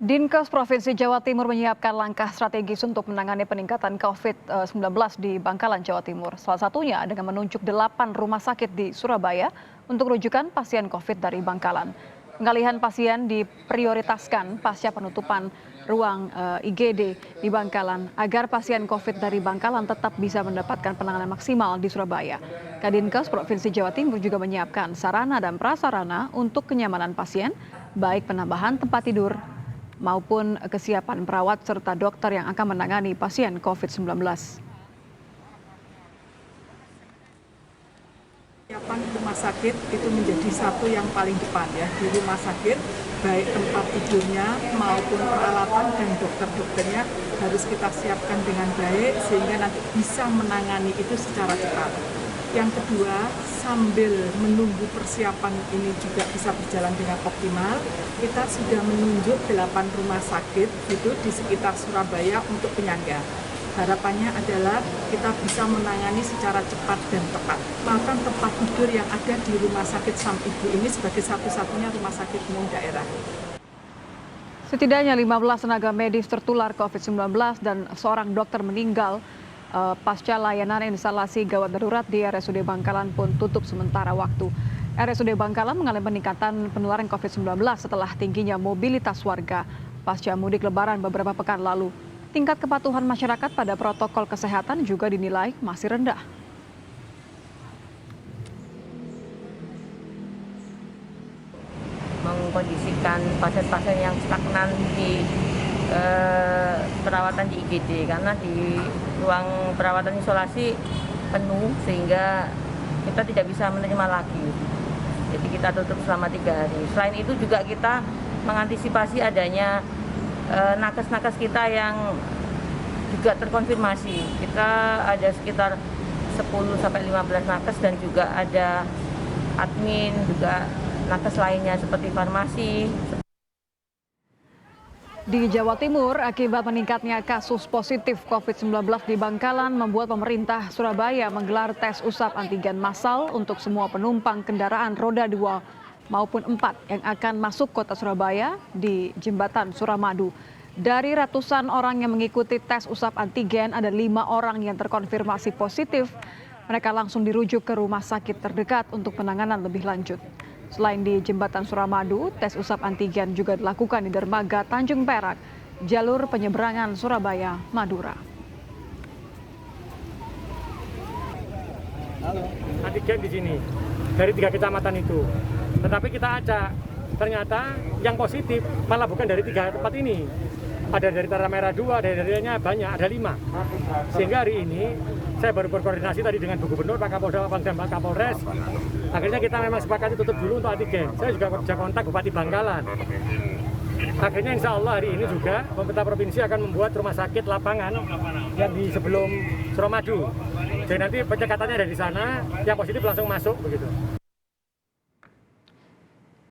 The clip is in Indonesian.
Dinkes Provinsi Jawa Timur menyiapkan langkah strategis untuk menangani peningkatan COVID-19 di Bangkalan, Jawa Timur. Salah satunya dengan menunjuk 8 rumah sakit di Surabaya untuk rujukan pasien COVID dari Bangkalan. Pengalihan pasien diprioritaskan pasca penutupan ruang IGD di Bangkalan agar pasien COVID dari Bangkalan tetap bisa mendapatkan penanganan maksimal di Surabaya. Kadinkes Provinsi Jawa Timur juga menyiapkan sarana dan prasarana untuk kenyamanan pasien, baik penambahan tempat tidur maupun kesiapan perawat serta dokter yang akan menangani pasien COVID-19. Kesiapan rumah sakit itu menjadi satu yang paling depan ya. Di rumah sakit, baik tempat tidurnya maupun peralatan dan dokter-dokternya harus kita siapkan dengan baik sehingga nanti bisa menangani itu secara cepat. Yang kedua, sambil menunggu persiapan ini juga bisa berjalan dengan optimal, kita sudah menunjuk 8 rumah sakit itu di sekitar Surabaya untuk penyangga. Harapannya adalah kita bisa menangani secara cepat dan tepat. Bahkan tempat tidur yang ada di Rumah Sakit Sam Ibu ini sebagai satu-satunya rumah sakit umum daerah. Setidaknya 15 tenaga medis tertular COVID-19 dan seorang dokter meninggal pasca layanan instalasi gawat darurat di RSUD Bangkalan pun tutup sementara waktu. RSUD Bangkalan mengalami peningkatan penularan COVID-19 setelah tingginya mobilitas warga pasca mudik lebaran beberapa pekan lalu. Tingkat kepatuhan masyarakat pada protokol kesehatan juga dinilai masih rendah. Mengkondisikan pasien-pasien yang stagnan di perawatan di IGD karena di ruang perawatan isolasi penuh sehingga kita tidak bisa menerima lagi. Jadi kita tutup selama 3 hari. Selain itu juga kita mengantisipasi adanya nakes-nakes kita yang juga terkonfirmasi. Kita ada sekitar 10-15 nakes dan juga ada admin, juga nakes lainnya seperti farmasi. Di Jawa Timur, akibat meningkatnya kasus positif COVID-19 di Bangkalan membuat pemerintah Surabaya menggelar tes usap antigen massal untuk semua penumpang kendaraan roda 2 maupun 4 yang akan masuk kota Surabaya di Jembatan Suramadu. Dari ratusan orang yang mengikuti tes usap antigen, ada 5 orang yang terkonfirmasi positif. Mereka langsung dirujuk ke rumah sakit terdekat untuk penanganan lebih lanjut. Selain di Jembatan Suramadu, tes usap antigen juga dilakukan di dermaga Tanjung Perak, jalur penyeberangan Surabaya, Madura. Antigen di sini dari 3 kecamatan itu, tetapi kita acak, ternyata yang positif malah bukan dari 3 tempat ini. Ada dari Tanah Merah 2, daerahnya banyak, ada 5. Sehingga hari ini saya baru berkoordinasi tadi dengan Bu Gubernur, Pak Kapolda, dan Pak Kapolres. Akhirnya kita memang sepakati tutup dulu untuk antigen. Saya juga kerja kontak Bupati Bangkalan. Akhirnya insya Allah hari ini juga pemerintah provinsi akan membuat rumah sakit lapangan yang di sebelum Suramadu. Jadi nanti penyekatannya ada di sana, yang positif langsung masuk begitu.